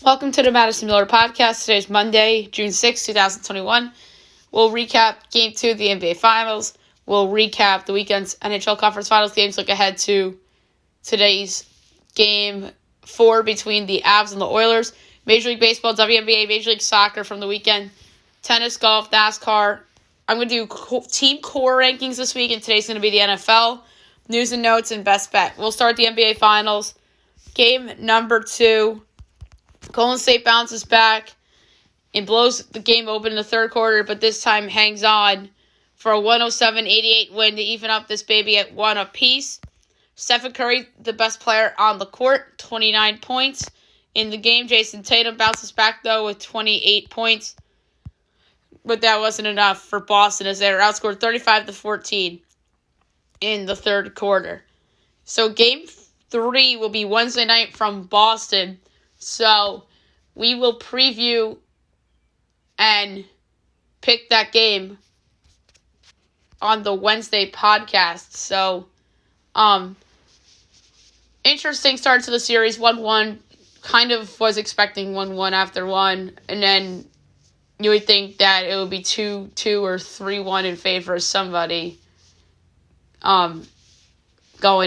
Welcome to the Madison Miller Podcast. Today is Monday, June 6, 2021. We'll recap Game 2 of the NBA Finals. We'll recap the weekend's NHL Conference Finals games. Look ahead to today's Game 4 between the Avs and the Oilers. Major League Baseball, WNBA, Major League Soccer from the weekend. Tennis, golf, NASCAR. I'm going to do team core rankings this week, and today's going to be the NFL. News and notes and best bet. We'll start the NBA Finals. Game number 2. Golden State bounces back and blows the game open in the third quarter, but this time hangs on for a 107-88 win to even up this baby at 1 apiece. Stephen Curry, the best player on the court, 29 points in the game. Jason Tatum bounces back, though, with 28 points. But that wasn't enough for Boston as they were outscored 35-14 in the third quarter. So Game 3 will be Wednesday night from Boston. So we will preview and pick that game on the Wednesday podcast. So, interesting start to the series. 1-1. Kind of was expecting 1-1 after 1. And then you would think that it would be 2-2 or 3-1 in favor of somebody going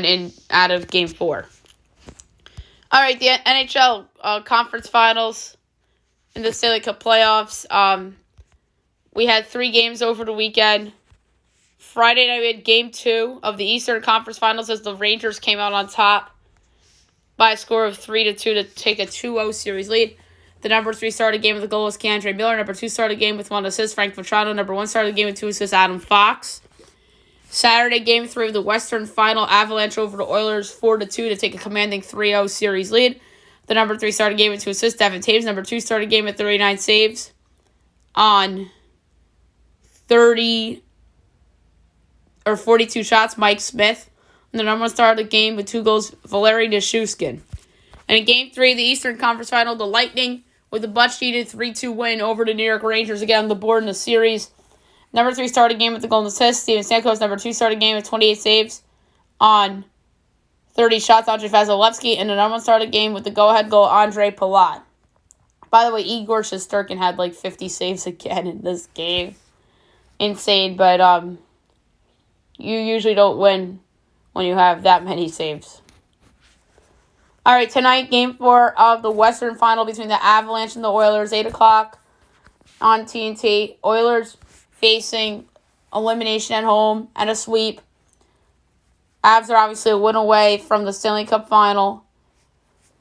in out of Game 4. All right, the NHL Conference Finals in the Stanley Cup playoffs. We had 3 games over the weekend. Friday night, we had Game 2 of the Eastern Conference Finals as the Rangers came out on top by a score of 3-2 to take a 2-0 series lead. The number 3 started game with a goal was K'Andre Miller. Number 2 started game with 1 assist, Frank Vatrano. Number 1 started the game with 2 assists, Adam Fox. Saturday, Game 3 of the Western Final, Avalanche over the Oilers 4-2 to take a commanding 3-0 series lead. The number 3 started game with 2 assists, Devin Taves. Number 2 started game with 39 saves on 42 shots, Mike Smith. And the number 1 started the game with 2 goals, Valeri Nichushkin. And in Game 3 of the Eastern Conference Final, the Lightning with a much-needed 3-2 win over the New York Rangers again on the board in the series. Number 3 started game with the golden assist, Steven Stamkos. Number 2 started game with 28 saves on 30 shots, Andrei Vasilevsky. And the number 1 started game with the go-ahead goal, Andre Palat. By the way, Igor Shesterkin had like 50 saves again in this game. Insane, but you usually don't win when you have that many saves. All right, tonight, Game 4 of the Western Final between the Avalanche and the Oilers, 8 o'clock on TNT. Oilers facing elimination at home and a sweep. Avs are obviously a win away from the Stanley Cup Final.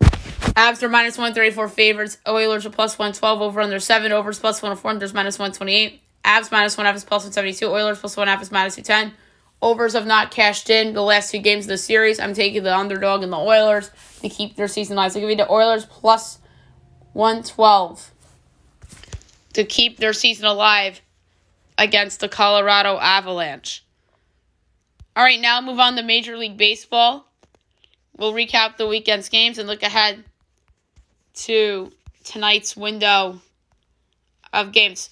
Avs are minus 134 favorites. Oilers are plus 112 over under 7. Overs plus 104. Unders minus 128. Avs minus 1/2 is plus 172. Oilers plus 1/2 is minus 210. Overs have not cashed in the last 2 games of the series. I'm taking the underdog and the Oilers to keep their season alive. So give me the Oilers plus 112 to keep their season alive against the Colorado Avalanche. All right, now move on to Major League Baseball. We'll recap the weekend's games and look ahead to tonight's window of games.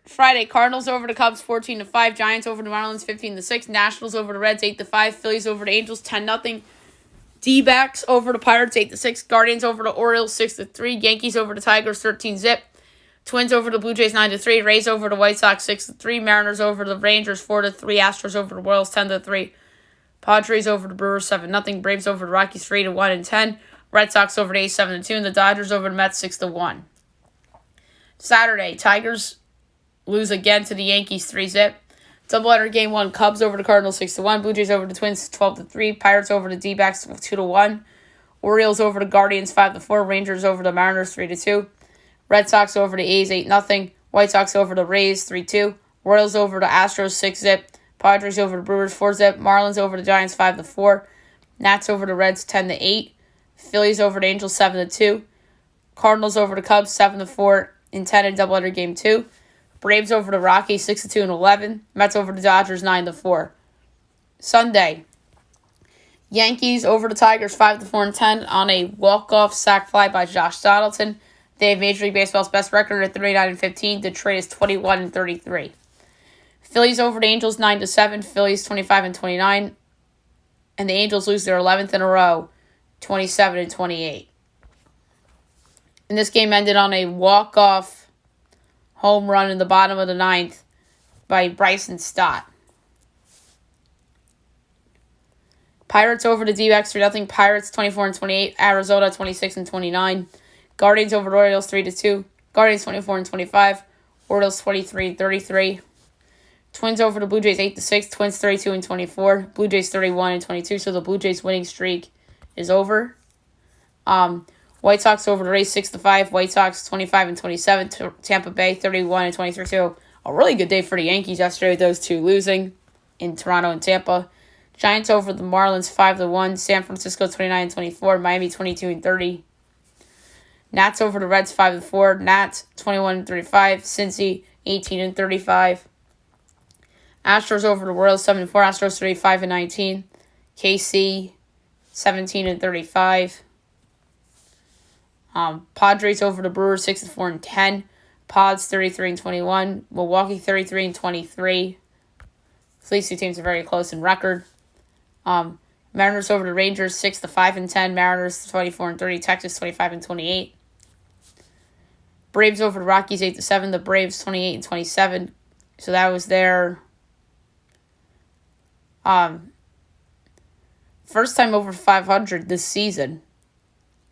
Friday, Cardinals over the Cubs 14-5, Giants over the Marlins 15-6, Nationals over the Reds 8-5, Phillies over the Angels 10-0, D-backs over the Pirates 8-6, Guardians over the Orioles 6-3, Yankees over the Tigers 13-0. Twins over the Blue Jays 9-3, Rays over the White Sox 6-3, Mariners over the Rangers 4-3, Astros over the Royals 10-3, Padres over the Brewers 7-0, Braves over the Rockies 3-1 and 10, Red Sox over the A's 7-2, and the Dodgers over the Mets 6-1. Saturday, Tigers lose again to the Yankees 3-0. Doubleheader Game 1, Cubs over the Cardinals 6-1, Blue Jays over the Twins 12-3, Pirates over the D-backs 2-1, Orioles over the Guardians 5-4, Rangers over the Mariners 3-2. Red Sox over the A's 8-0. White Sox over the Rays 3-2. Royals over the Astros 6-0. Padres over the Brewers 4-0. Marlins over the Giants 5-4. Nats over the Reds 10-8. Phillies over the Angels 7-2. Cardinals over the Cubs 7-4 in 10 in doubleheader Game 2. Braves over the Rockies 6-2 and 11. Mets over the Dodgers 9-4. Sunday, Yankees over the Tigers 5-4 and 10 on a walk-off sac fly by Josh Donaldson. They have Major League Baseball's best record at 39-15. Detroit is 21-33. Phillies over the Angels 9-7. Phillies 25-29. And the Angels lose their 11th in a row, 27-28. And this game ended on a walk-off home run in the bottom of the ninth by Bryson Stott. Pirates over the D-backs 3-0. Pirates 24-28. Arizona 26-29. Guardians over the Orioles 3-2. Guardians 24-25. Orioles 23-33. Twins over the Blue Jays 8-6. Twins 32-24. Blue Jays 31-22. So the Blue Jays winning streak is over. White Sox over the Rays 6-5. White Sox 25-27. Tampa Bay 31-23. So a really good day for the Yankees yesterday with those two losing in Toronto and Tampa. Giants over the Marlins 5-1. San Francisco 29-24. Miami 22-30. Nats over the Reds 5-4. Nats 21-35. Cincy 18-35. Astros over the Royals 7-4. Astros 35-19. KC 17-35. Padres over the Brewers 6-4-10. Pods 33-21. Milwaukee 33-23. These two teams are very close in record. Mariners over the Rangers 6-5-10. Mariners 24-30. Texas 25-28. Braves over the Rockies 8-7. The Braves 28-27. So that was their first time over 500 this season.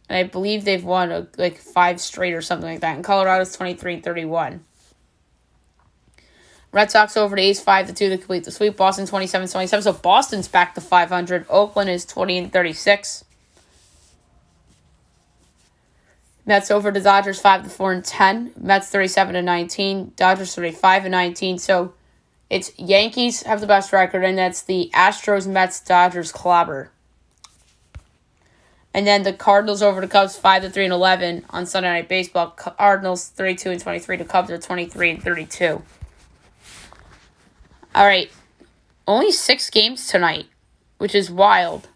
And I believe they've won 5 straight or something like that. And Colorado's 23-31. Red Sox over the A's 5-2 to complete the sweep. Boston 27-27. So Boston's back to 500. Oakland is 20-36. Mets over the Dodgers 5-4-10. Mets 37-19. Dodgers 35-19. So it's Yankees have the best record, and that's the Astros, Mets, Dodgers clobber. And then the Cardinals over the Cubs 5-3-11 on Sunday Night Baseball. Cardinals 32-23. The Cubs are 23-32. All right, only 6 games tonight, which is wild.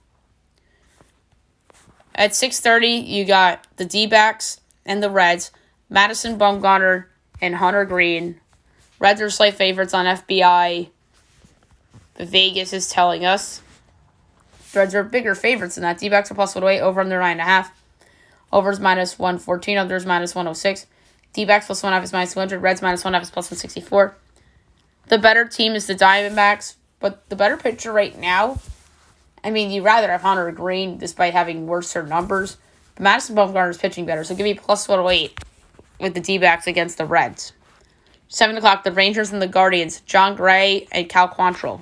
At 6:30, you got the D-backs and the Reds, Madison Bumgarner and Hunter Green. Reds are slight favorites on FBI. Vegas is telling us. Reds are bigger favorites than that. D-backs are plus 108, over under 9.5. Overs minus 114, unders minus 106. D-backs plus 1.5 is minus 200. Reds minus 1.5 is plus 164. The better team is the Diamondbacks, but the better pitcher right now, I mean, you'd rather have Hunter Green despite having worse numbers. But Madison Bumgarner is pitching better, so give me plus 108 with the D-backs against the Reds. 7 o'clock, the Rangers and the Guardians, John Gray and Cal Quantrill.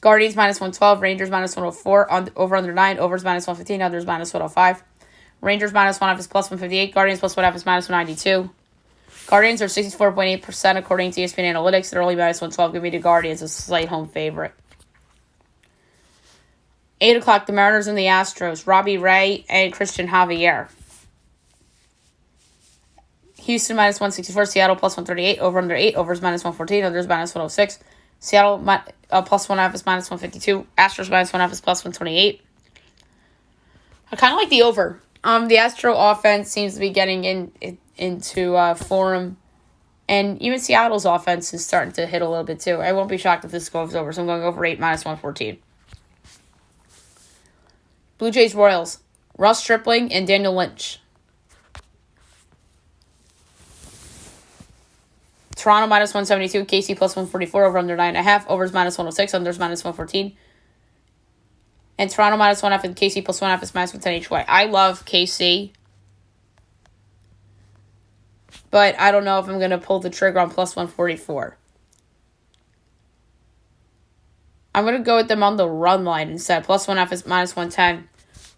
Guardians minus 112, Rangers minus 104, over under 9, overs minus 115, unders minus 105. Rangers minus 1.5 is plus 158, Guardians plus 1.5 is minus 192. Guardians are 64.8% according to ESPN Analytics. They're only minus 112. Give me the Guardians, a slight home favorite. 8 o'clock, the Mariners and the Astros. Robbie Ray and Christian Javier. Houston minus 164. Seattle plus 138. Over under 8. Overs minus 114. Unders minus 106. Seattle plus 1.5 is minus 152. Astros minus 1.5 is plus 128. I kind of like the over. The Astro offense seems to be getting into form. And even Seattle's offense is starting to hit a little bit too. I won't be shocked if this goes over. So I'm going over 8 minus 114. Blue Jays Royals. Russ Stripling and Daniel Lynch. Toronto minus 172. KC plus 144. Over under 9.5. Overs minus 106. Unders minus 114. And Toronto minus 1.5 and KC plus 1.5 is minus 110 each way. I love KC. But I don't know if I'm going to pull the trigger on plus 144. I'm going to go with them on the run line instead. Plus 1.5 is minus 110.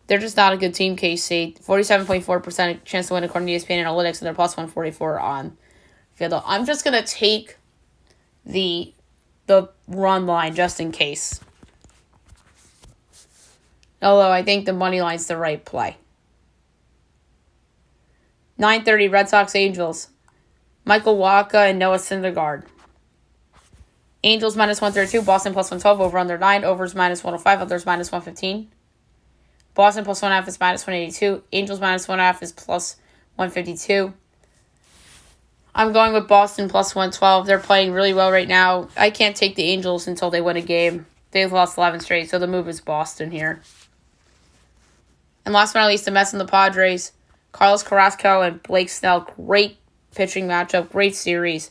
They're just not a good team, KC. 47.4% chance to win according to ESPN Analytics, and they're plus 144 on field. I'm just going to take the run line just in case. Although I think the money line's the right play. 9:30, Red Sox Angels. Michael Wacha and Noah Syndergaard. Angels minus 132, Boston plus 112, over under 9, overs minus 105, others minus 115. Boston plus 1.5 is minus 182. Angels minus 1.5 is plus 152. I'm going with Boston plus 112. They're playing really well right now. I can't take the Angels until they win a game. They've lost 11 straight, so the move is Boston here. And last but not least, the Mets and the Padres. Carlos Carrasco and Blake Snell. Great pitching matchup. Great series.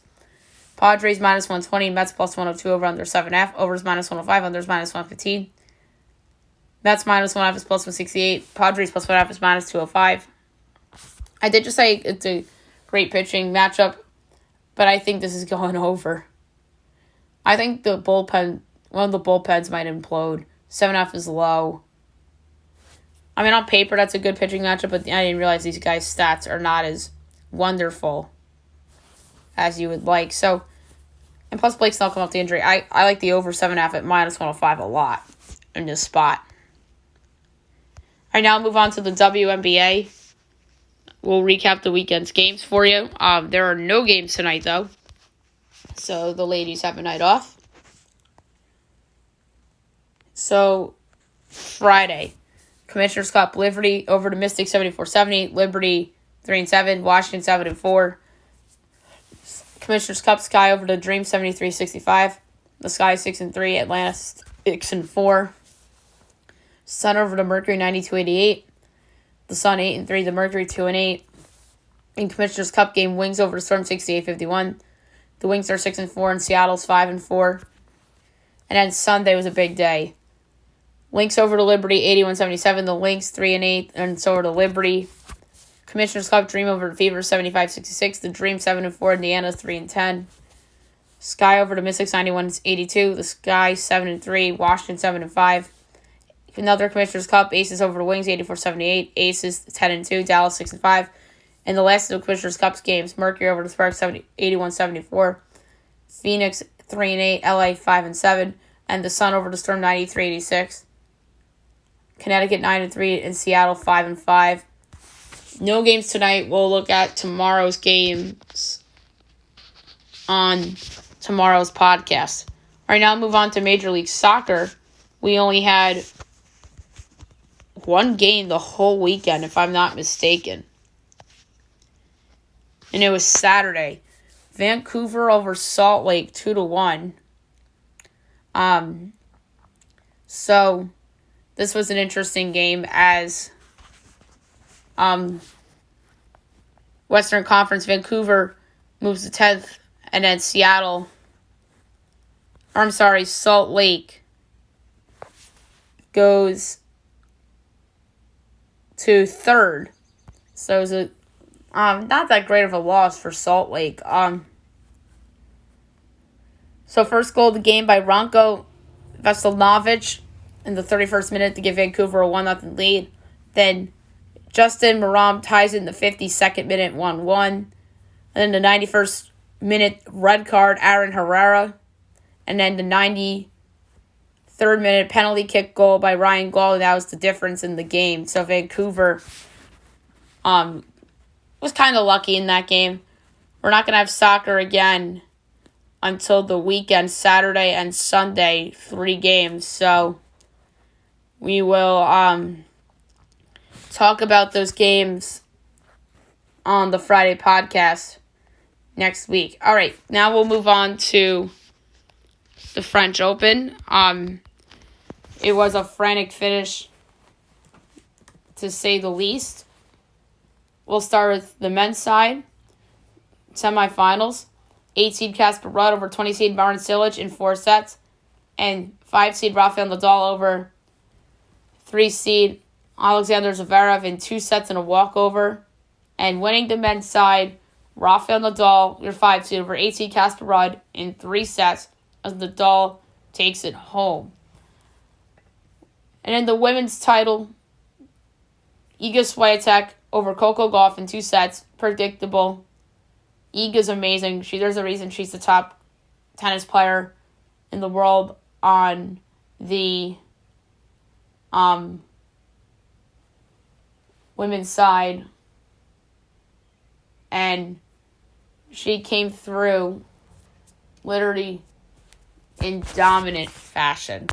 Padres minus 120. Mets plus 102 over under 7.5. Overs minus 105. Unders minus 115. Mets minus 1.5 is plus 168. Padres plus 1.5 is minus 205. I did just say it's a great pitching matchup, but I think this is going over. I think one of the bullpens might implode. 7.5 is low. I mean, on paper, that's a good pitching matchup, but I didn't realize these guys' stats are not as wonderful as you would like. So, and plus Blake Snell come off the injury. I like the over 7.5 at minus 105 a lot in this spot. All right, now I'll move on to the WNBA. We'll recap the weekend's games for you. There are no games tonight, though. So, the ladies have a night off. So, Friday, Commissioners Cup, Liberty over to Mystics 74-70, Liberty 3-7, Washington 7-4. Commissioners Cup, Sky over to Dream 73-65, the Sky 6-3, Atlanta 6-4. Sun over to Mercury 92-88, the Sun 8-3, the Mercury 2-8. In Commissioners Cup game, Wings over to Storm 68-51. The Wings are 6-4 and Seattle's 5-4. And then Sunday was a big day. Lynx over to Liberty 81-77. The Lynx 3-8 and so over to Liberty. Commissioners Cup Dream over to Fever 75-66. The Dream 7-4. Indiana 3-10. Sky over to Mystics 91-82. The Sky 7-3. Washington 7-5. Another Commissioners Cup, Aces over to Wings 84-78. Aces 10-2. Dallas 6-5. And the last of the Commissioners Cup games, Mercury over to Sparks 81-74. Phoenix 3-8. LA 5-7. And the Sun over to Storm 93-86. Connecticut 9-3 and Seattle 5-5. No games tonight. We'll look at tomorrow's games on tomorrow's podcast. All right, now I'll move on to Major League Soccer. We only had one game the whole weekend, if I'm not mistaken. And it was Saturday. Vancouver over Salt Lake 2-1. So this was an interesting game as Western Conference Vancouver moves to 10th, and then Salt Lake goes to 3rd. So it was not that great of a loss for Salt Lake. So first goal of the game by Ranko Veselinovic in the 31st minute to give Vancouver a 1-0 lead. Then Justin Moram ties it in the 52nd minute, 1-1. And then the 91st minute red card, Aaron Herrera. And then the 93rd minute penalty kick goal by Ryan Gaul. That was the difference in the game. So Vancouver was kind of lucky in that game. We're not going to have soccer again until the weekend, Saturday and Sunday, 3 games. So we will talk about those games on the Friday podcast next week. All right, now we'll move on to the French Open. It was a frantic finish, to say the least. We'll start with the men's side. Semifinals. 8-seed Casper Ruud over 20-seed Marin Cilic in 4 sets. And 5-seed Rafael Nadal over 3-seed Alexander Zverev in 2 sets and a walkover. And winning the men's side, Rafael Nadal, your 5-seed over 8-seed Casper Ruud in 3 sets as Nadal takes it home. And in the women's title, Iga Swiatek over Coco Gauff in 2 sets. Predictable. Iga's amazing. There's a reason she's the top tennis player in the world on the women's side. And she came through literally in dominant fashion.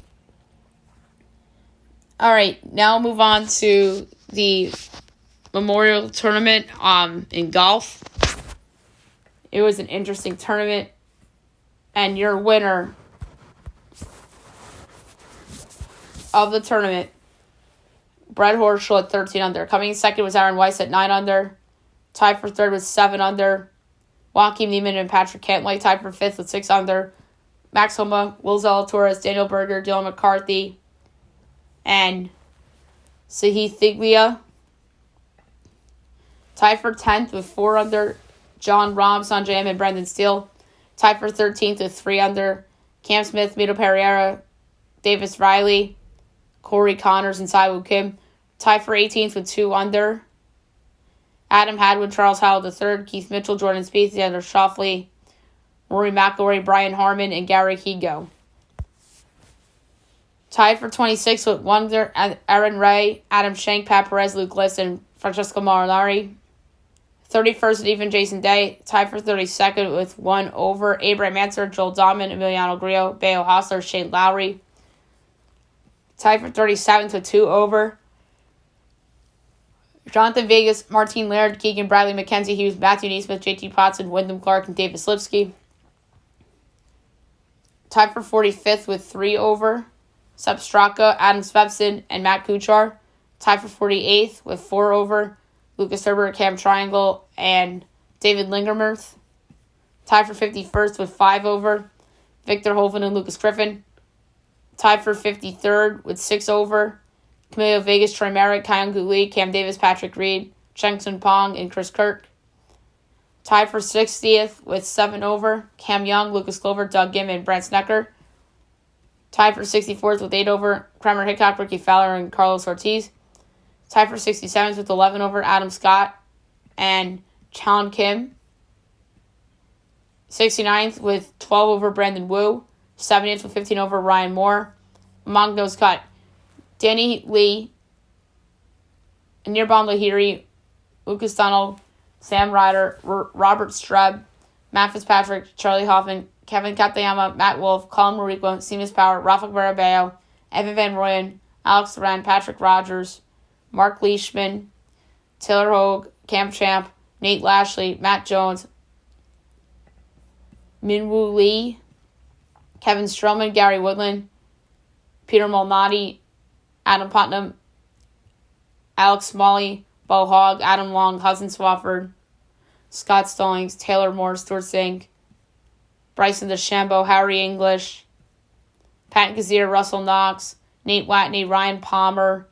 All right, now I'll move on to the Memorial Tournament in golf. It was an interesting tournament, and your winner of the tournament Brett Horschel at 13 under. Coming in second was Aaron Weiss at 9 under. Tied for third was 7 under. Joaquin Neiman and Patrick Cantlay tied for fifth with 6 under. Max Homa, Will Zalatoris, Daniel Berger, Dylan McCarthy, and Sahith Thiglia. Tied for 10th with 4 under. John Rahm, Sanjay M, and Brendan Steele. Tied for 13th with 3 under. Cam Smith, Mito Pereira, Davis Riley, Corey Connors, and Siwoo Kim. Tied for 18th with 2 under. Adam Hadwin, Charles Howell III, Keith Mitchell, Jordan Spieth, Xander Schauffele, Rory McIlroy, Brian Harmon, and Gary Higo. Tied for 26th with 1 under, Aaron Ray, Adam Schenk, Pat Perez, Luke List, and Francesco Molinari. 31st with even Jason Day. Tied for 32nd with 1 over, Abraham Ancer, Joel Dahman, Emiliano Grillo, Bayo Hostler, Shane Lowry. Tied for 37th with 2 over, Jonathan Vegas, Martine Laird, Keegan Bradley, Mackenzie Hughes, Matthew Neesmith, JT Potson, Wyndham Clark, and David Slipsky. Tied for 45th with 3 over, Sepp Straka, Adam Svensson, and Matt Kuchar. Tied for 48th with 4 over, Lucas Herbert, Cam Triangle, and David Lingermuth. Tied for 51st with 5 over, Victor Hovland and Lucas Griffin. Tied for 53rd with 6 over, Camilo Vegas, Troy Merritt, Kyung-Gu Lee, Cam Davis, Patrick Reed, Cheng Sun Pong, and Chris Kirk. Tied for 60th with 7 over, Cam Young, Lucas Glover, Doug Gim, and Brent Snecker. Tied for 64th with 8 over, Kramer Hickok, Ricky Fowler, and Carlos Ortiz. Tied for 67th with 11 over, Adam Scott and Chan Kim. 69th with 12 over, Brandon Wu. 70th with 15 over, Ryan Moore. Among those cut, Danny Lee, Nirban Lahiri, Lucas Donald, Sam Ryder, Robert Streb, Matt Fitzpatrick, Charlie Hoffman, Kevin Katayama, Matt Wolf, Colin Mariqua, Seamus Power, Rafa Barabeo, Evan Van Rooyen, Alex Duran, Patrick Rogers, Mark Leishman, Taylor Hogue, Cam Champ, Nate Lashley, Matt Jones, Minwoo Lee, Kevin Stroman, Gary Woodland, Peter Malnati, Adam Putnam, Alex Smalley, Bo Hogg, Adam Long, Hudson Swafford, Scott Stallings, Taylor Moore, Stuart Sink, Bryson DeChambeau, Harry English, Pat Kazir, Russell Knox, Nate Watney, Ryan Palmer,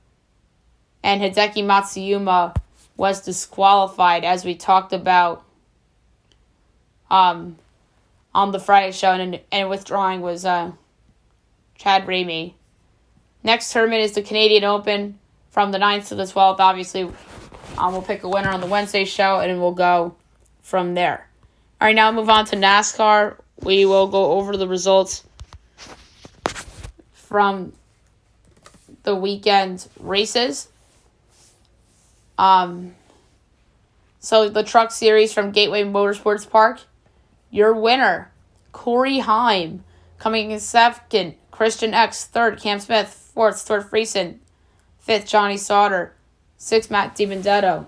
and Hideki Matsuyama was disqualified, as we talked about on the Friday show, and withdrawing was Chad Ramey. Next tournament is the Canadian Open from the 9th to the 12th. Obviously, we'll pick a winner on the Wednesday show, and we'll go from there. All right, now move on to NASCAR. We will go over the results from the weekend races. So the Truck Series from Gateway Motorsports Park. Your winner, Corey Heim, coming in second. Christian X, third. Cam Smith, fourth. Stuart Friesen, fifth. Johnny Sauter, sixth. Matt DiBenedetto,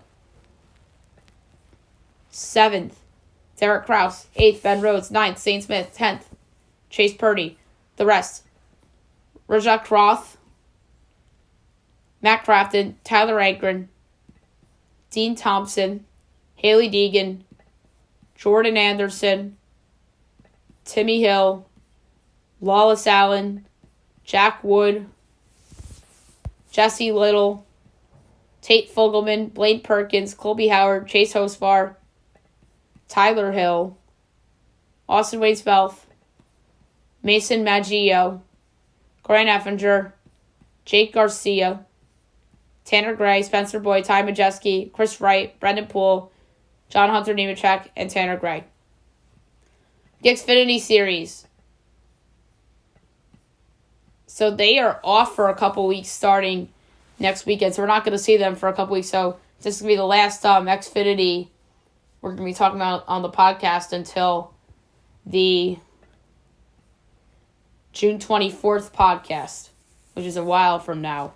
seventh. Derek Kraus, eighth. Ben Rhodes, ninth. Zane Smith, 10th. Chase Purdy. The rest, Rajat Roth, Matt Crafton, Tyler Ankren, Dean Thompson, Haley Deegan, Jordan Anderson, Timmy Hill, Lawless Allen, Jack Wood, Jesse Little, Tate Fogelman, Blaine Perkins, Colby Howard, Chase Hosfar, Tyler Hill, Austin Wade-Spelth, Mason Maggio, Grant Effinger, Jake Garcia, Tanner Gray, Spencer Boyd, Ty Majeski, Chris Wright, Brendan Poole, John Hunter Nemechek, and Tanner Gray. The Xfinity Series. So they are off for a couple weeks starting next weekend. So we're not going to see them for a couple weeks. So this is going to be the last Xfinity we're going to be talking about on the podcast until the June 24th podcast, which is a while from now.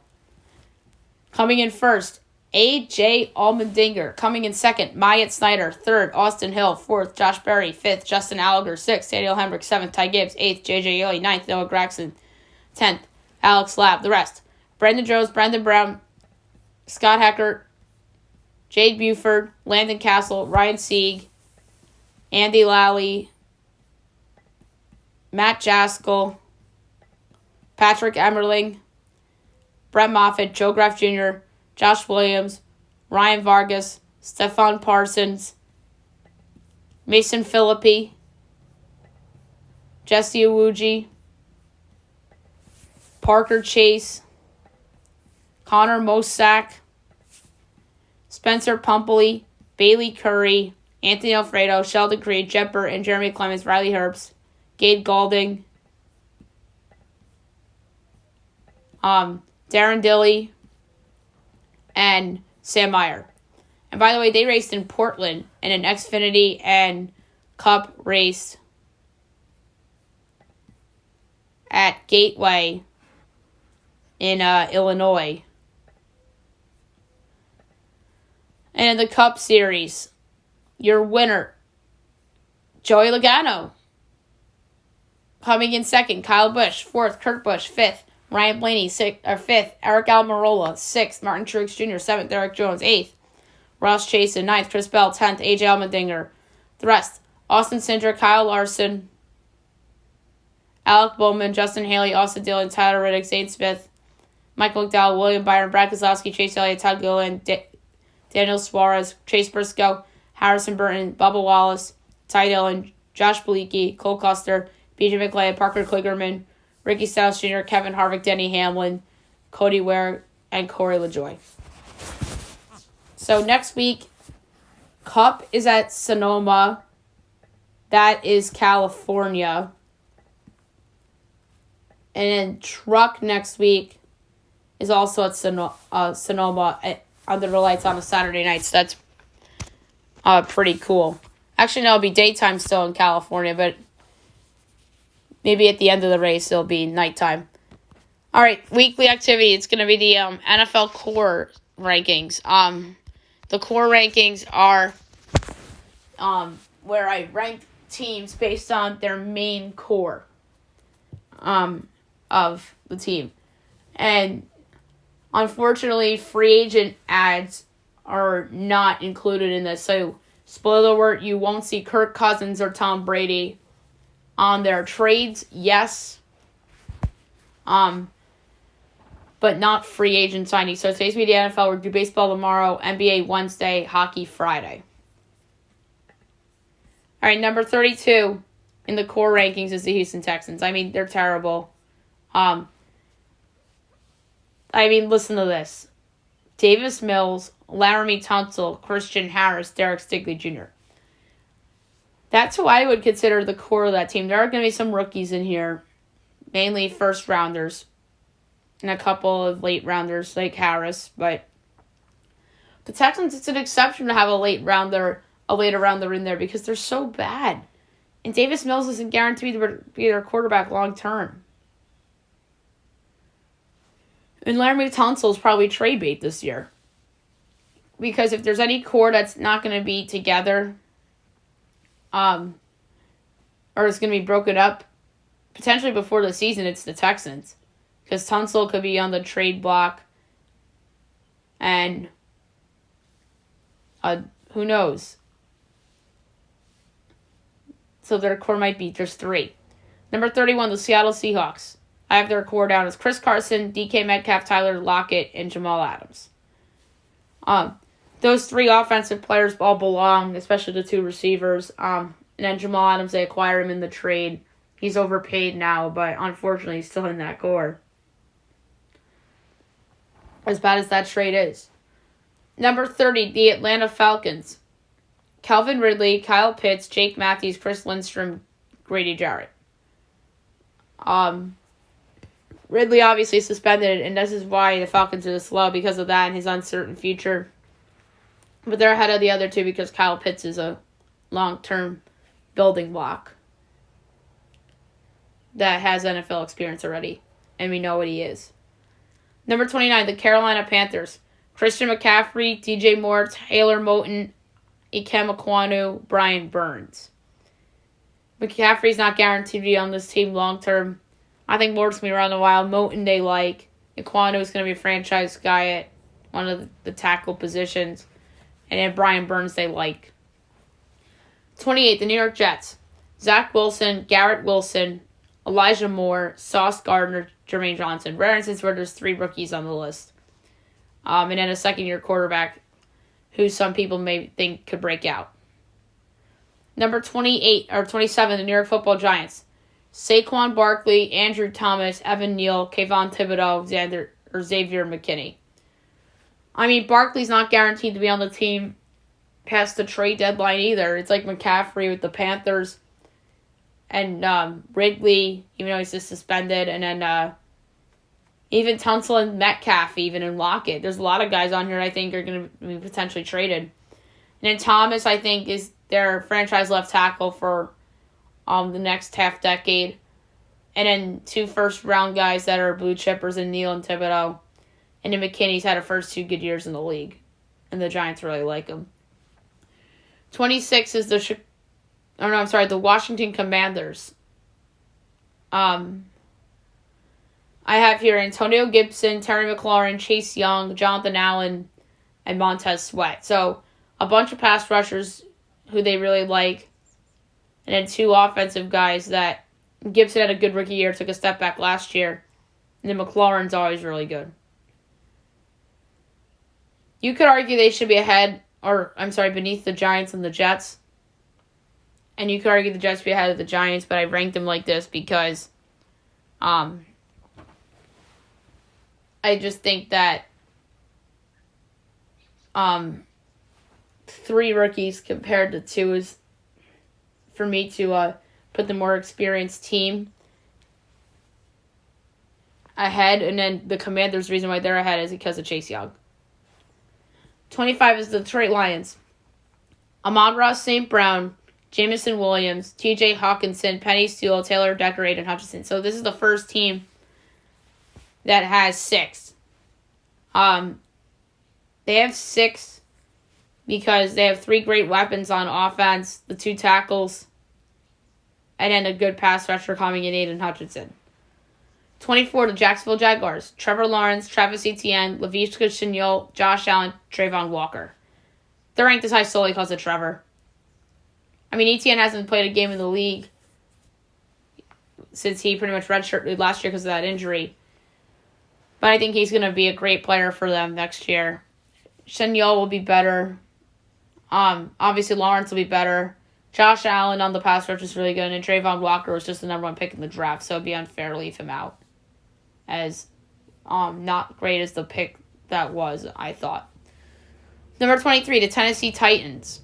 Coming in first, A.J. Allmendinger. Coming in second, Myatt Snyder. Third, Austin Hill. Fourth, Josh Berry. Fifth, Justin Allgaier. Sixth, Daniel Hemrick. Seventh, Ty Gibbs. Eighth, J.J. Yeley. Ninth, Noah Gragson. 10th, Alex Lab. The rest, Brendan Jones, Brendan Brown, Scott Heckert, Jade Buford, Landon Castle, Ryan Sieg, Andy Lally, Matt Jaskell, Patrick Emmerling, Brett Moffitt, Joe Graff Jr., Josh Williams, Ryan Vargas, Stephon Parsons, Mason Philippi, Jesse Iwuji, Parker Chase, Connor Mosack, Spencer Pumpley, Bailey Curry, Anthony Alfredo, Sheldon Creed, Jet Burton, Jeremy Clemens, Riley Herbst, Gabe Goulding, Darren Dilley, and Sam Meyer. And by the way, they raced in Portland in an Xfinity and Cup race at Gateway in Illinois. And in the Cup Series, your winner, Joey Logano. Coming in second, Kyle Busch. Fourth, Kurt Busch. Fifth, Ryan Blaney. Fifth, Eric Almirola. Sixth, Martin Truex Jr. Seventh, Eric Jones. Eighth, Ross Chastain. Ninth, Chris Bell. 10th, AJ Allmendinger. The rest, Austin Cindric, Kyle Larson, Alec Bowman, Justin Haley, Austin Dillon, Tyler Reddick, Zane Smith, Michael McDowell, William Byron, Brad Keselowski, Chase Elliott, Todd Gilliland, Daniel Suarez, Chase Briscoe, Harrison Burton, Bubba Wallace, Ty Dillon, Josh Bilicki, Cole Custer, BJ McLeod, Parker Kligerman, Ricky Styles Jr., Kevin Harvick, Denny Hamlin, Cody Ware, and Corey LaJoie. So next week, Cup is at Sonoma. That is California. And then Truck next week is also at Sonoma under the lights on a Saturday night. So that's pretty cool. Actually, no, it'll be daytime still in California, but maybe at the end of the race it'll be nighttime. All right, weekly activity. It's going to be the NFL core rankings. The core rankings are where I rank teams based on their main core of the team. And unfortunately, free agent ads are not included in this. So, spoiler alert, you won't see Kirk Cousins or Tom Brady on their trades, yes. But not free agent signings. So today's going to be the NFL. We'll do baseball tomorrow, NBA Wednesday, hockey Friday. All right, number 32 in the core rankings is the Houston Texans. I mean, they're terrible. Listen to this. Davis Mills, Laramie Tunsil, Christian Harris, Derek Stigley Jr. That's who I would consider the core of that team. There are going to be some rookies in here, mainly first rounders, and a couple of late rounders like Harris. But the Texans, it's an exception to have a later rounder in there because they're so bad. And Davis Mills isn't guaranteed to be their quarterback long term. And Laramie Tunsil is probably trade bait this year. Because if there's any core that's not going to be together, or it's going to be broken up, potentially before the season, it's the Texans. Because Tunsil could be on the trade block. And who knows? So their core might be just three. Number 31, the Seattle Seahawks. I have their core down as Chris Carson, DK Metcalf, Tyler Lockett, and Jamal Adams. Those three offensive players all belong, especially the two receivers. And then Jamal Adams, they acquire him in the trade. He's overpaid now, but unfortunately he's still in that core. As bad as that trade is. Number 30, the Atlanta Falcons. Calvin Ridley, Kyle Pitts, Jake Matthews, Chris Lindstrom, Grady Jarrett. Ridley obviously suspended, and this is why the Falcons are slow because of that and his uncertain future. But they're ahead of the other two because Kyle Pitts is a long-term building block that has NFL experience already, and we know what he is. Number 29, the Carolina Panthers. Christian McCaffrey, DJ Moore, Taylor Moton, Ikem Ekwonu, Brian Burns. McCaffrey's not guaranteed to be on this team long-term. I think Moore's going to be around a while. Moton they like. Ekwonu is going to be a franchise guy at one of the tackle positions. And then Brian Burns they like. 28, the New York Jets. Zach Wilson, Garrett Wilson, Elijah Moore, Sauce Gardner, Jermaine Johnson. Rare instance where there's 3 rookies on the list. And then a second-year quarterback who some people may think could break out. Number 27, the New York Football Giants. Saquon Barkley, Andrew Thomas, Evan Neal, Kayvon Thibodeau, Xavier McKinney. I mean, Barkley's not guaranteed to be on the team past the trade deadline either. It's like McCaffrey with the Panthers and Ridley, even though he's just suspended, and then even Tunsil and Metcalf, even in Lockett. There's a lot of guys on here I think are going to be potentially traded. And then Thomas, I think, is their franchise left tackle for the next half decade. And then 2 first-round guys that are blue chippers in Neal and Thibodeau. And then McKinney's had her first 2 good years in the league. And the Giants really like him. 26 is the Washington Commanders. I have here Antonio Gibson, Terry McLaurin, Chase Young, Jonathan Allen, and Montez Sweat. So a bunch of pass rushers who they really like. And then 2 offensive guys that Gibson had a good rookie year, took a step back last year. And then McLaurin's always really good. You could argue they should be beneath the Giants and the Jets. And you could argue the Jets be ahead of the Giants, but I ranked them like this because I just think that 3 rookies compared to 2 is for me to put the more experienced team ahead. And then the Commanders' reason why they're ahead is because of Chase Young. 25 is the Detroit Lions. Amon-Ra St. Brown, Jamison Williams, T.J. Hawkinson, Penny Sewell, Taylor Decker, Aiden Hutchinson. So this is the first team that has 6. They have 6 because they have 3 great weapons on offense, the 2 tackles, and then a good pass rusher coming in Aiden Hutchinson. 24, the Jacksonville Jaguars. Trevor Lawrence, Travis Etienne, Laviska Shenault, Josh Allen, Trayvon Walker. They're ranked this high solely because of Trevor. I mean, Etienne hasn't played a game in the league since he pretty much redshirted last year because of that injury. But I think he's going to be a great player for them next year. Shenault will be better. Obviously, Lawrence will be better. Josh Allen on the pass rush is really good. And Trayvon Walker was just the number 1 pick in the draft, so it would be unfair to leave him out. As not great as the pick that was, I thought. Number 23, the Tennessee Titans.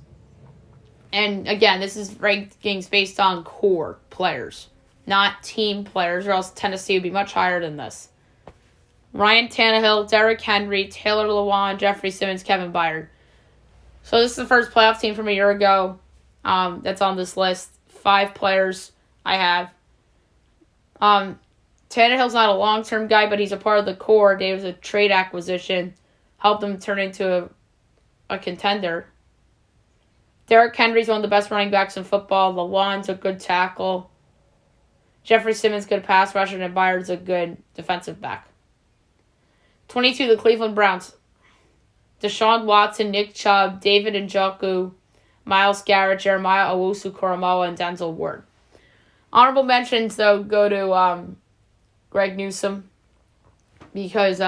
And again, this is rankings based on core players, not team players, or else Tennessee would be much higher than this. Ryan Tannehill, Derrick Henry, Taylor Lewan, Jeffrey Simmons, Kevin Byard. So this is the first playoff team from a year ago that's on this list. 5 players I have. Tannehill's not a long-term guy, but he's a part of the core. It was a trade acquisition. Helped them turn into a contender. Derrick Henry's one of the best running backs in football. Lewan's a good tackle. Jeffrey Simmons, good pass rusher, and Byard's a good defensive back. 22, the Cleveland Browns. Deshaun Watson, Nick Chubb, David Njoku, Myles Garrett, Jeremiah Owusu-Koramoah, and Denzel Ward. Honorable mentions, though, go to Greg Newsome because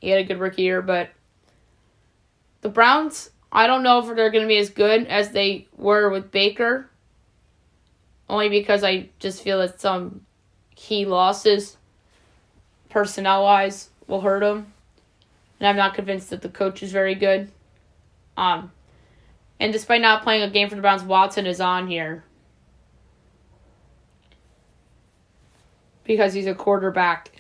he had a good rookie year, but the Browns, I don't know if they're going to be as good as they were with Baker, only because I just feel that some key losses, personnel-wise, will hurt them. And I'm not convinced that the coach is very good. And despite not playing a game for the Browns, Watson is on here because he's a quarterback.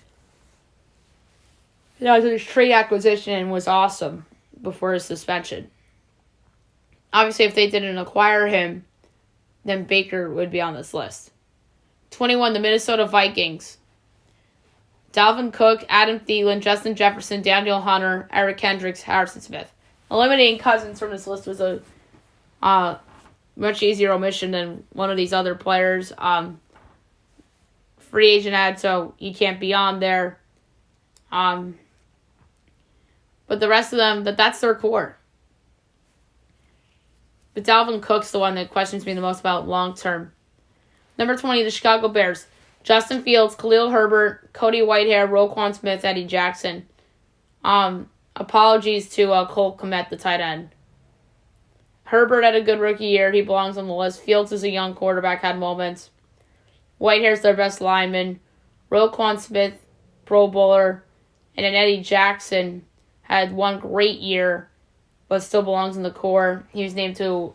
His trade acquisition was awesome before his suspension. Obviously, if they didn't acquire him, then Baker would be on this list. 21, the Minnesota Vikings. Dalvin Cook, Adam Thielen, Justin Jefferson, Daniel Hunter, Eric Kendricks, Harrison Smith. Eliminating Cousins from this list was a much easier omission than one of these other players. Free agent ad, so he can't be on there. But But the rest of them, that's their core. But Dalvin Cook's the one that questions me the most about long term. Number 20, the Chicago Bears. Justin Fields, Khalil Herbert, Cody Whitehair, Roquan Smith, Eddie Jackson. Apologies to Cole Kmet, the tight end. Herbert had a good rookie year. He belongs on the list. Fields is a young quarterback, had moments. Whitehair's their best lineman. Roquan Smith, Pro Bowler. And then Eddie Jackson had one great year, but still belongs in the core. He was named to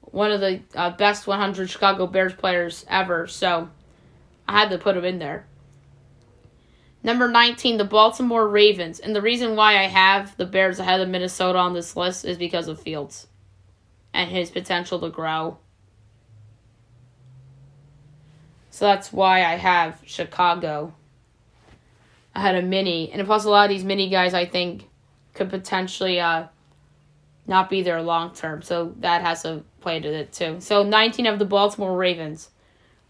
one of the best 100 Chicago Bears players ever, so I had to put him in there. Number 19, the Baltimore Ravens. And the reason why I have the Bears ahead of Minnesota on this list is because of Fields and his potential to grow. So that's why I have Chicago ahead of Mini. And plus a lot of these Mini guys, I think, could potentially not be there long term. So that has to play to it too. So 19 of the Baltimore Ravens.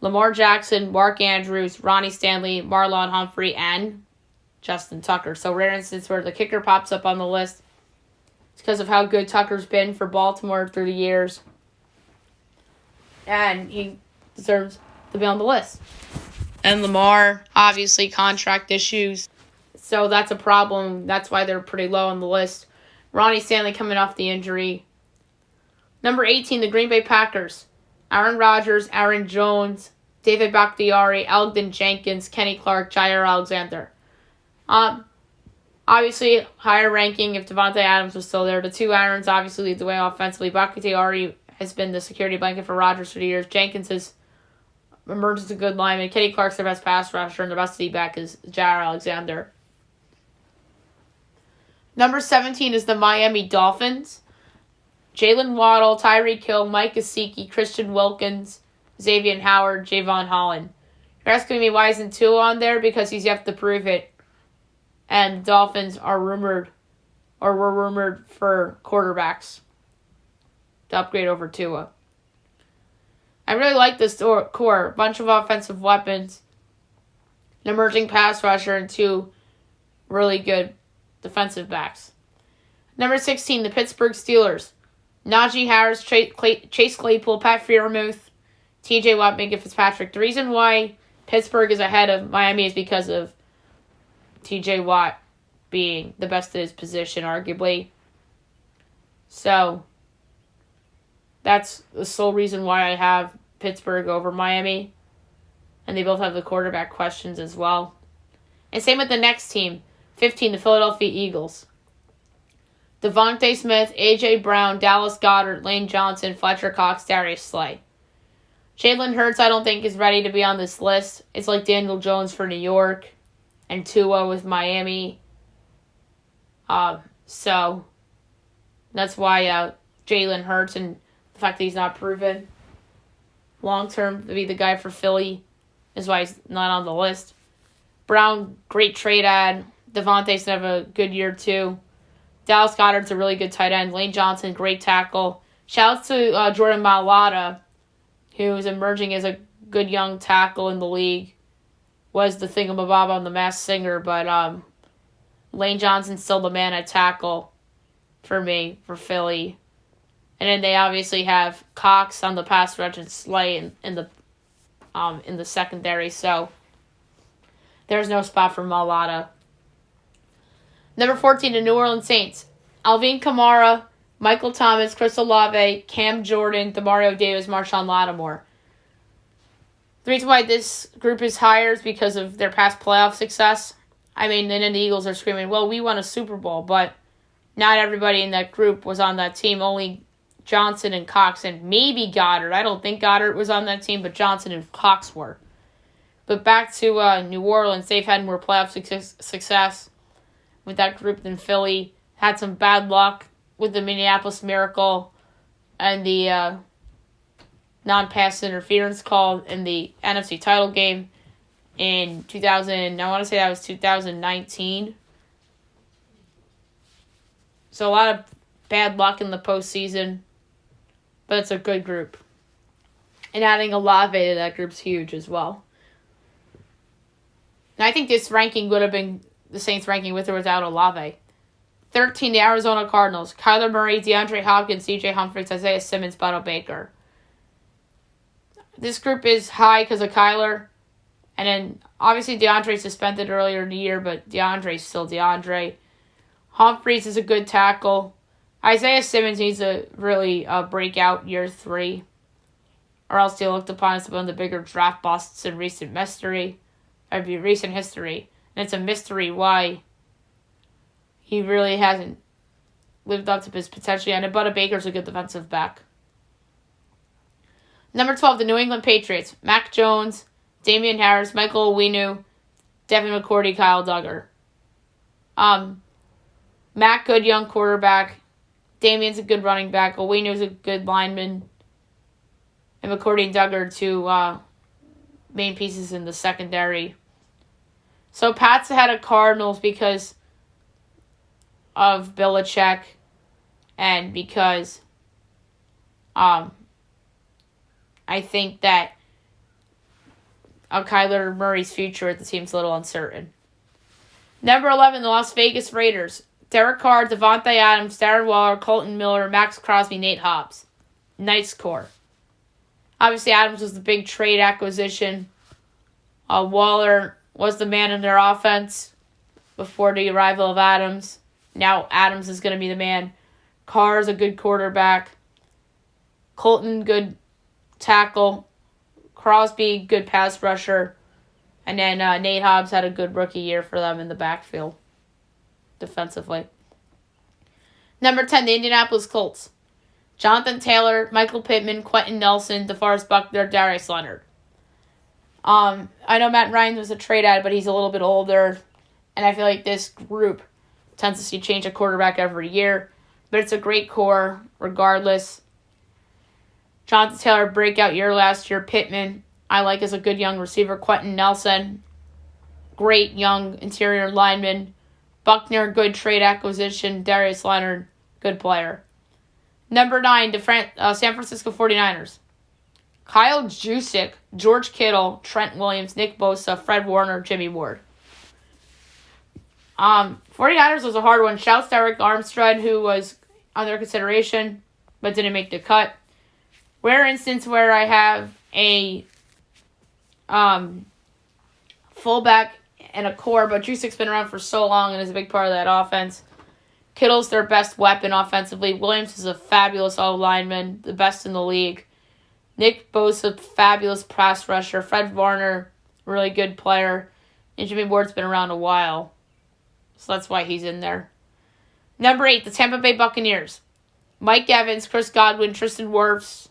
Lamar Jackson, Mark Andrews, Ronnie Stanley, Marlon Humphrey, and Justin Tucker. So rare instance where the kicker pops up on the list. It's because of how good Tucker's been for Baltimore through the years. And he deserves to be on the list. And Lamar, obviously, contract issues. So that's a problem. That's why they're pretty low on the list. Ronnie Stanley coming off the injury. Number 18, the Green Bay Packers. Aaron Rodgers, Aaron Jones, David Bakhtiari, Elgin Jenkins, Kenny Clark, Jair Alexander. Obviously, higher ranking if Devontae Adams was still there. The two Aarons obviously lead the way offensively. Bakhtiari has been the security blanket for Rodgers for the years. Jenkins has emerged as a good lineman. Kenny Clark's their best pass rusher, and the best D-back is Jair Alexander. Number 17 is the Miami Dolphins. Jalen Waddle, Tyreek Hill, Mike Gesicki, Christian Wilkins, Xavier Howard, Javon Holland. You're asking me why isn't Tua on there? Because he's yet to prove it. And the Dolphins were rumored for quarterbacks to upgrade over Tua. I really like this core. A bunch of offensive weapons, an emerging pass rusher, and two really good defensive backs. Number 16, the Pittsburgh Steelers. Najee Harris, Chase Claypool, Pat Freiermuth, TJ Watt, Minka Fitzpatrick. The reason why Pittsburgh is ahead of Miami is because of TJ Watt being the best at his position, arguably. So, that's the sole reason why I have Pittsburgh over Miami. And they both have the quarterback questions as well. And same with the next team, 15, the Philadelphia Eagles. Devontae Smith, A.J. Brown, Dallas Goedert, Lane Johnson, Fletcher Cox, Darius Slay. Jalen Hurts, I don't think, is ready to be on this list. It's like Daniel Jones for New York and Tua with Miami. So that's why Jalen Hurts and the fact that he's not proven long-term to be the guy for Philly is why he's not on the list. Brown, great trade ad. Devontae's going to have a good year, too. Dallas Goedert's a really good tight end. Lane Johnson, great tackle. Shouts to Jordan Mailata, who is emerging as a good young tackle in the league. Was the thingamabob on The Masked Singer, but Lane Johnson's still the man at tackle for me, for Philly. And then they obviously have Cox on the pass rush and Slay in the secondary, so there's no spot for Mailata. Number 14, the New Orleans Saints. Alvin Kamara, Michael Thomas, Chris Olave, Cam Jordan, Demario Davis, Marshawn Lattimore. The reason why this group is higher is because of their past playoff success. I mean, and then the Eagles are screaming, well, we won a Super Bowl, but not everybody in that group was on that team. Only Johnson and Cox and maybe Goddard. I don't think Goddard was on that team, but Johnson and Cox were. But back to New Orleans, they've had more playoff success with that group than Philly. Had some bad luck with the Minneapolis Miracle and the non-pass interference call in the NFC title game in 2000. I want to say that was 2019. So a lot of bad luck in the postseason, but it's a good group. And adding Olave to that group's huge as well. And I think this ranking would have been the Saints ranking with or without Olave. 13, the Arizona Cardinals. Kyler Murray, DeAndre Hopkins, C.J. Humphries, Isaiah Simmons, Budda Baker. This group is high because of Kyler. And then, obviously, DeAndre suspended earlier in the year, but DeAndre's still DeAndre. Humphries is a good tackle. Isaiah Simmons needs a really breakout year 3. Or else they looked upon as one of the bigger draft busts in recent history. And it's a mystery why he really hasn't lived up to his potential. And Budda Baker's a good defensive back. Number 12, the New England Patriots. Mac Jones, Damian Harris, Michael Owinu, Devin McCourty, Kyle Duggar. Mac, good young quarterback. Damian's a good running back. Owinu's a good lineman. And McCourty and Duggar, two main pieces in the secondary. So Pat's ahead of Cardinals because of Belichick and because I think that Kyler Murray's future at the team's a little uncertain. Number 11, the Las Vegas Raiders. Derek Carr, Devontae Adams, Darren Waller, Colton Miller, Max Crosby, Nate Hobbs. Nice core. Obviously, Adams was the big trade acquisition. Waller was the man in their offense before the arrival of Adams. Now Adams is going to be the man. Carr's a good quarterback. Colton, good tackle. Crosby, good pass rusher. And then Nate Hobbs had a good rookie year for them in the backfield defensively. Number 10, the Indianapolis Colts. Jonathan Taylor, Michael Pittman, Quentin Nelson, DeForest Buckner, Darius Leonard. I know Matt Ryan was a trade ad, but he's a little bit older. And I feel like this group tends to see change of quarterback every year. But it's a great core regardless. Jonathan Taylor, breakout year last year. Pittman, I like as a good young receiver. Quentin Nelson, great young interior lineman. Buckner, good trade acquisition. Darius Leonard, good player. Number 9, the San Francisco 49ers. Kyle Juszczyk, George Kittle, Trent Williams, Nick Bosa, Fred Warner, Jimmy Ward. 49ers was a hard one. Shouts to Eric Armstead, who was under consideration but didn't make the cut. Rare instance where I have a fullback and a core, but Juszczyk's been around for so long and is a big part of that offense. Kittle's their best weapon offensively. Williams is a fabulous O-lineman, the best in the league. Nick Bosa, fabulous pass rusher. Fred Warner, really good player. And Jimmy Ward's been around a while. So that's why he's in there. Number 8, the Tampa Bay Buccaneers. Mike Evans, Chris Godwin, Tristan Wirfs,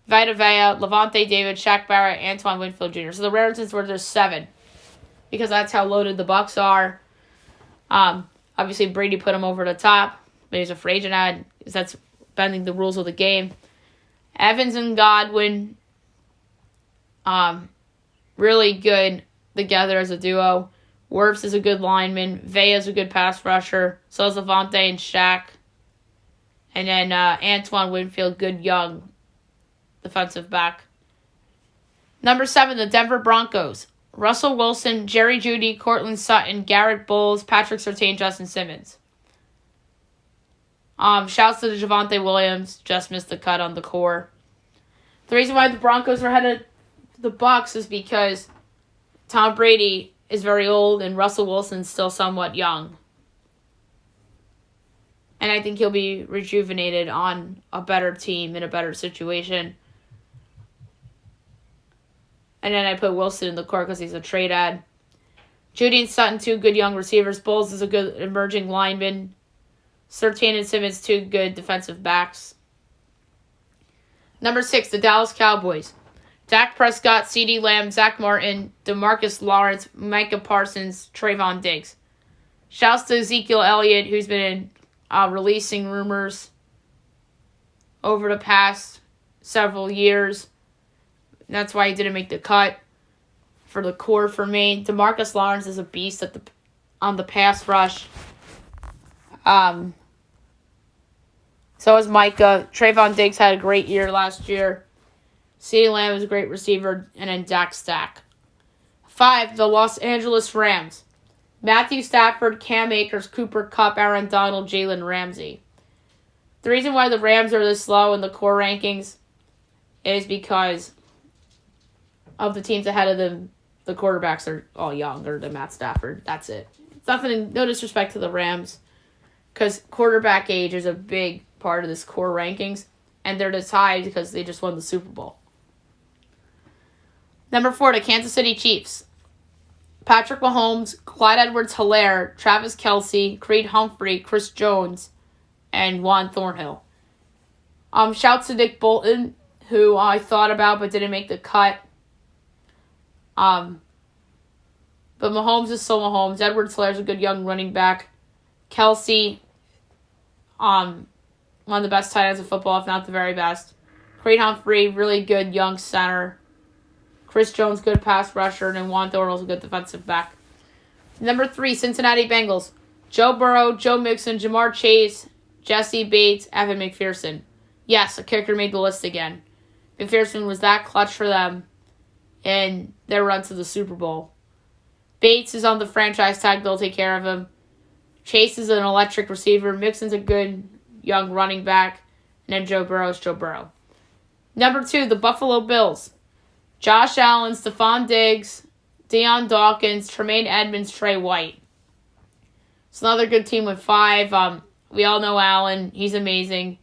Vita Vea, Levante David, Shaq Barrett, Antoine Winfield Jr. So the rare instance where there's 7. Because that's how loaded the Bucs are. Obviously, Brady put him over the top. But he's a free agent ad. Because that's bending the rules of the game. Evans and Godwin, really good together as a duo. Wirfs is a good lineman. Vea is a good pass rusher. So is Levante and Shaq. And then Antoine Winfield, good young defensive back. Number 7, the Denver Broncos. Russell Wilson, Jerry Jeudy, Cortland Sutton, Garrett Bowles, Patrick Surtain, Justin Simmons. Shouts to the Javonte Williams. Just missed the cut on the core. The reason why the Broncos are ahead of the Bucs is because Tom Brady is very old and Russell Wilson's still somewhat young. And I think he'll be rejuvenated on a better team in a better situation. And then I put Wilson in the core because he's a trade ad. Jeudy and Sutton, 2 good young receivers. Bowles is a good emerging lineman. Surtain and Simmons, 2 good defensive backs. Number 6, the Dallas Cowboys. Dak Prescott, CeeDee Lamb, Zach Martin, DeMarcus Lawrence, Micah Parsons, Trayvon Diggs. Shouts to Ezekiel Elliott, who's been releasing rumors over the past several years. That's why he didn't make the cut for the core for me. DeMarcus Lawrence is a beast on the pass rush. So is Micah. Trayvon Diggs had a great year last year. CeeDee Lamb is a great receiver. And then Dak Stack. 5, the Los Angeles Rams. Matthew Stafford, Cam Akers, Cooper Kupp, Aaron Donald, Jalen Ramsey. The reason why the Rams are this low in the core rankings is because of the teams ahead of them. The quarterbacks are all younger than Matt Stafford. That's it. It's nothing. No disrespect to the Rams, because quarterback age is a big part of this core rankings, and they're this high because they just won the Super Bowl. Number 4, the Kansas City Chiefs. Patrick Mahomes, Clyde Edwards-Helaire, Travis Kelce, Creed Humphrey, Chris Jones, and Juan Thornhill. Shouts to Nick Bolton, who I thought about but didn't make the cut. But Mahomes is still Mahomes. Edwards-Helaire is a good young running back. Kelce, one of the best tight ends in football, if not the very best. Creed Humphrey, really good young center. Chris Jones, good pass rusher, and Juan Thornhill's a good defensive back. Number 3, Cincinnati Bengals. Joe Burrow, Joe Mixon, Jamar Chase, Jesse Bates, Evan McPherson. Yes, a kicker made the list again. McPherson was that clutch for them in their run to the Super Bowl. Bates is on the franchise tag. They'll take care of him. Chase is an electric receiver. Mixon's a good young running back. And then Joe Burrow is Joe Burrow. Number 2, the Buffalo Bills. Josh Allen, Stephon Diggs, Deion Dawkins, Tremaine Edmonds, Trey White. It's another good team with 5. We all know Allen. He's amazing.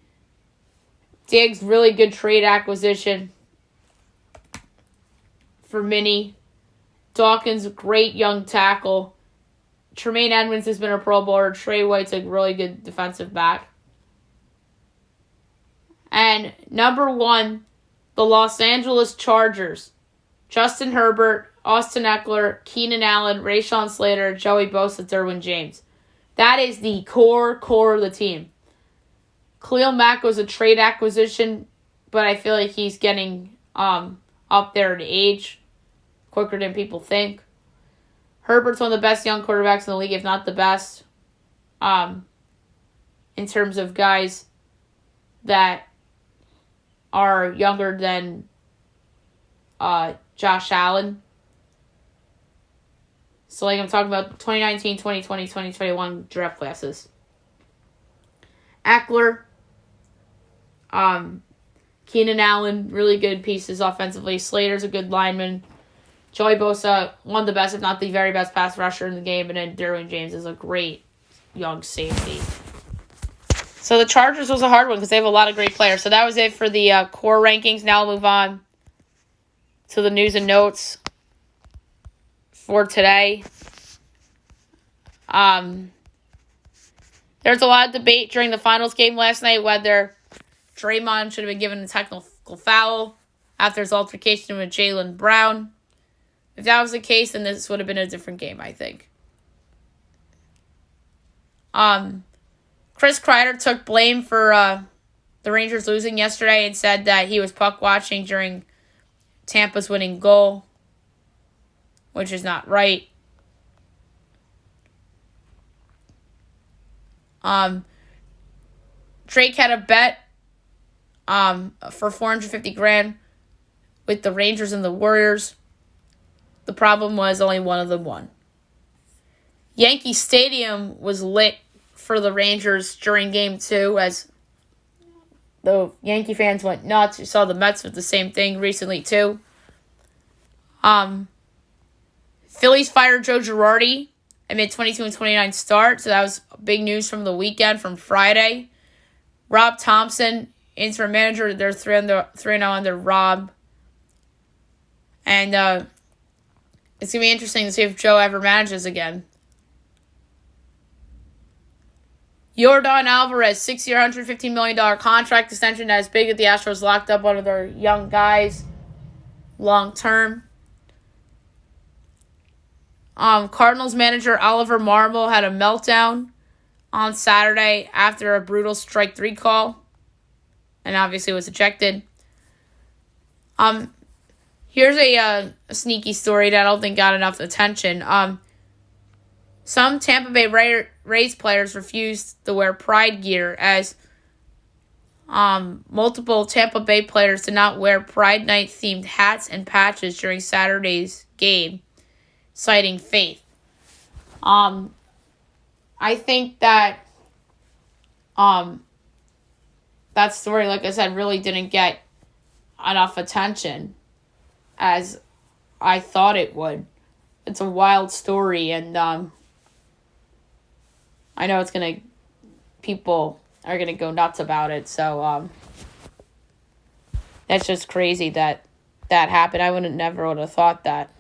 Diggs, really good trade acquisition for Minnie. Dawkins, great young tackle. Tremaine Edmonds has been a Pro Bowler. Trey White's a really good defensive back. And number 1, the Los Angeles Chargers. Justin Herbert, Austin Eckler, Keenan Allen, Rashawn Slater, Joey Bosa, Derwin James. That is the core of the team. Khalil Mack was a trade acquisition, but I feel like he's getting up there in age quicker than people think. Herbert's one of the best young quarterbacks in the league, if not the best, in terms of guys that are younger than Josh Allen. So, like, I'm talking about 2019, 2020, 2021 draft classes. Eckler, Keenan Allen, really good pieces offensively. Slater's a good lineman. Joey Bosa, one of the best, if not the very best pass rusher in the game. And then Derwin James is a great young safety. So the Chargers was a hard one because they have a lot of great players. So that was it for the core rankings. Now we'll move on to the news and notes for today. There's a lot of debate during the finals game last night whether Draymond should have been given a technical foul after his altercation with Jaylen Brown. If that was the case, then this would have been a different game, I think. Chris Kreider took blame for the Rangers losing yesterday and said that he was puck watching during Tampa's winning goal, which is not right. Drake had a bet for $450,000 with the Rangers and the Warriors. The problem was only one of them won. Yankee Stadium was lit for the Rangers during Game 2 as the Yankee fans went nuts. You saw the Mets with the same thing recently too. Phillies fired Joe Girardi amid 22-29 start, so that was big news from the weekend, from Friday. Rob Thompson, interim manager, they're 3-0 under Rob. And it's going to be interesting to see if Joe ever manages again. Yordan Alvarez, 6-year, $115 million contract extension that is big that the Astros locked up one of their young guys long term. Cardinals manager Oliver Marmol had a meltdown on Saturday after a brutal strike 3 call, and obviously was ejected. Here's a sneaky story that I don't think got enough attention. Some Tampa Bay Rays players refused to wear Pride gear as multiple Tampa Bay players did not wear Pride Night-themed hats and patches during Saturday's game, citing faith. I think that that story, like I said, really didn't get enough attention as I thought it would. It's a wild story, and I know people are gonna go nuts about it. So that's just crazy that happened. I never would have thought that.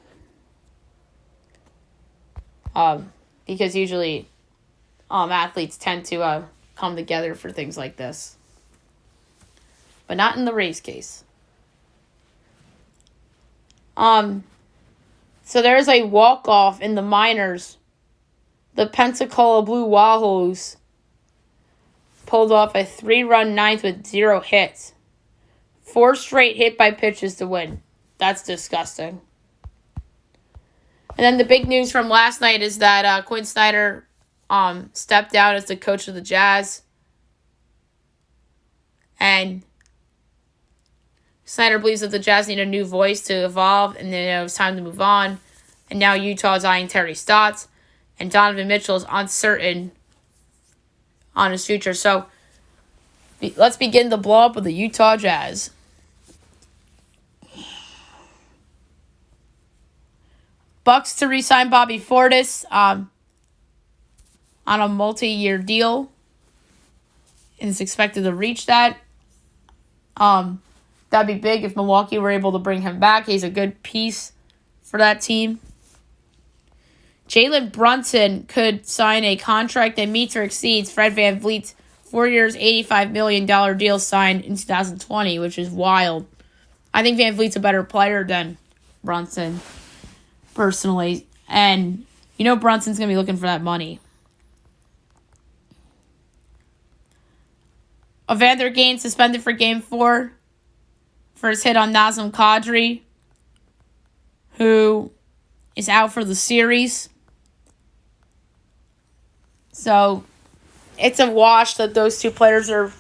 Because usually, athletes tend to come together for things like this, but not in the Rays case. So there's a walk-off in the minors. The Pensacola Blue Wahoos pulled off a 3-run ninth with 0 hits. 4 straight hit-by-pitches to win. That's disgusting. And then the big news from last night is that Quinn Snyder stepped down as the coach of the Jazz. And Snyder believes that the Jazz need a new voice to evolve, and then it was time to move on. And now Utah's eyeing Terry Stotts, and Donovan Mitchell is uncertain on his future. So let's begin the blow-up of the Utah Jazz. Bucks to re-sign Bobby Portis on a multi-year deal, and is expected to reach that. That'd be big if Milwaukee were able to bring him back. He's a good piece for that team. Jalen Brunson could sign a contract that meets or exceeds Fred VanVleet's 4 years, $85 million deal signed in 2020, which is wild. I think VanVleet's a better player than Brunson, personally. And Brunson's going to be looking for that money. Evander Kane suspended for Game 4 for his hit on Nazem Kadri, who is out for the series. So it's a wash that those two players are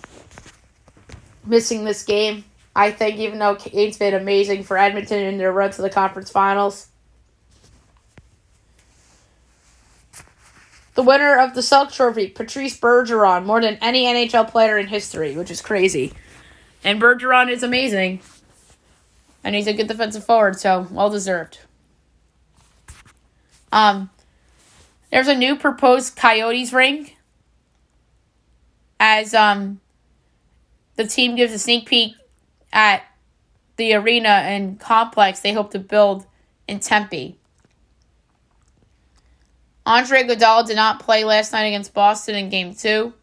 missing this game. I think, even though Kane's been amazing for Edmonton in their run to the conference finals. The winner of the Selk Trophy, Patrice Bergeron, more than any NHL player in history, which is crazy. And Bergeron is amazing. And he's a good defensive forward, so well-deserved. There's a new proposed Coyotes ring as the team gives a sneak peek at the arena and complex they hope to build in Tempe. Andre Iguodala did not play last night against Boston in Game 2.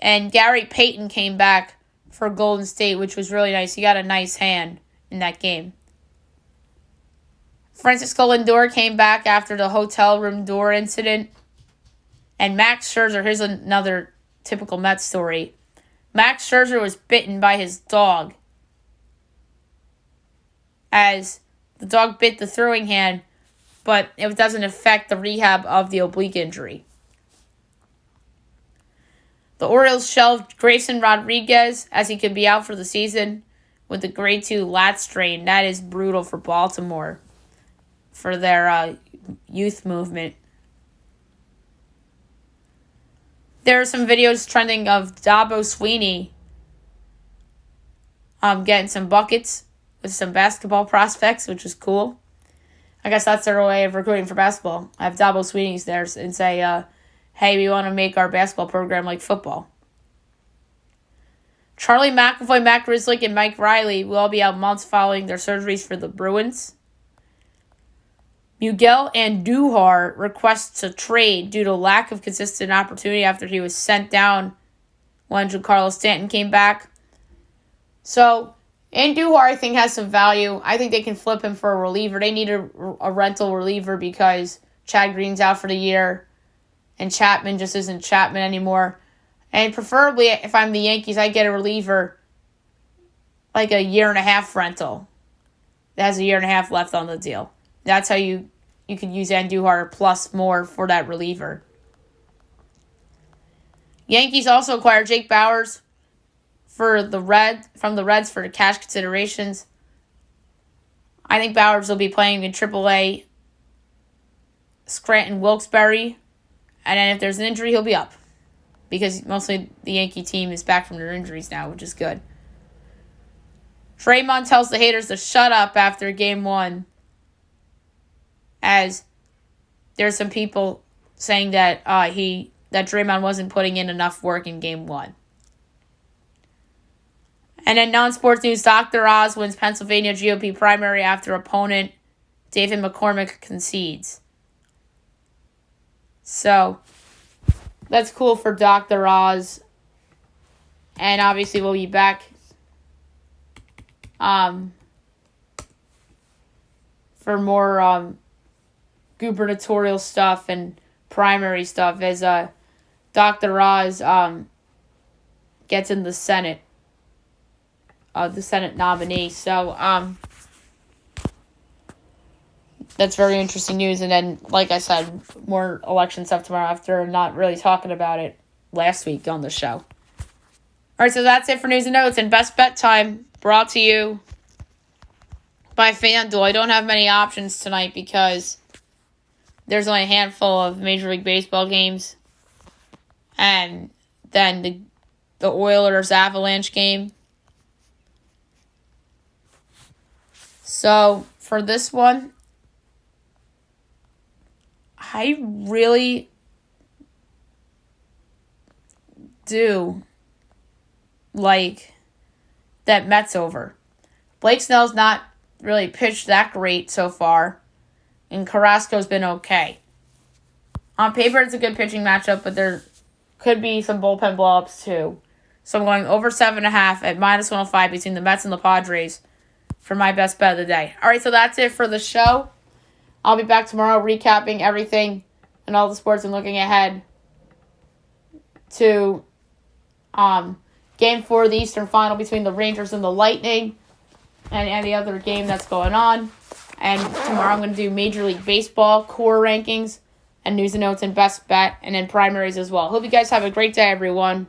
And Gary Payton came back for Golden State, which was really nice. He got a nice hand in that game. Francisco Lindor came back after the hotel room door incident. And Max Scherzer, here's another typical Mets story. Max Scherzer was bitten by his dog, as the dog bit the throwing hand, but it doesn't affect the rehab of the oblique injury. The Orioles shelved Grayson Rodriguez as he could be out for the season with the grade 2 lat strain. That is brutal for Baltimore for their youth movement. There are some videos trending of Dabo Sweeney getting some buckets with some basketball prospects, which is cool. I guess that's their way of recruiting for basketball. Have Dabo Sweeney's there and say, hey, we want to make our basketball program like football. Charlie McAvoy, Matt Grzelcyk, and Mike Riley will all be out months following their surgeries for the Bruins. Miguel Andujar requests a trade due to lack of consistent opportunity after he was sent down when Giancarlo Stanton came back. So, Andujar, I think, has some value. I think they can flip him for a reliever. They need a rental reliever because Chad Green's out for the year, and Chapman just isn't Chapman anymore. And preferably, if I'm the Yankees, I get a reliever like a 1.5 rental that has a 1.5 left on the deal. That's how you can use Andujar plus more for that reliever. Yankees also acquired Jake Bauers from the Reds for cash considerations. I think Bauers will be playing in AAA Scranton Wilkes-Barre. And then if there's an injury, he'll be up. Because mostly the Yankee team is back from their injuries now, which is good. Draymond tells the haters to shut up after Game 1. As there's some people saying that that Draymond wasn't putting in enough work in Game 1. And in non-sports news, Dr. Oz wins Pennsylvania GOP primary after opponent David McCormick concedes. So, that's cool for Dr. Oz. And obviously we'll be back for more gubernatorial stuff and primary stuff as Dr. Oz gets in the Senate. The Senate nominee. So, that's very interesting news. And then, like I said, more election stuff tomorrow after not really talking about it last week on the show. All right, so that's it for news and notes. And Best Bet Time brought to you by FanDuel. I don't have many options tonight because there's only a handful of Major League Baseball games. And then the Oilers-Avalanche game. So, for this one, I really do like that Mets over. Blake Snell's not really pitched that great so far, and Carrasco's been okay. On paper, it's a good pitching matchup, but there could be some bullpen blow-ups too. So I'm going over 7.5 at minus 105 between the Mets and the Padres for my best bet of the day. All right, so that's it for the show. I'll be back tomorrow recapping everything and all the sports and looking ahead to Game 4 of the Eastern Final between the Rangers and the Lightning and any other game that's going on. And tomorrow I'm going to do Major League Baseball core rankings and news and notes and best bet and then primaries as well. Hope you guys have a great day, everyone.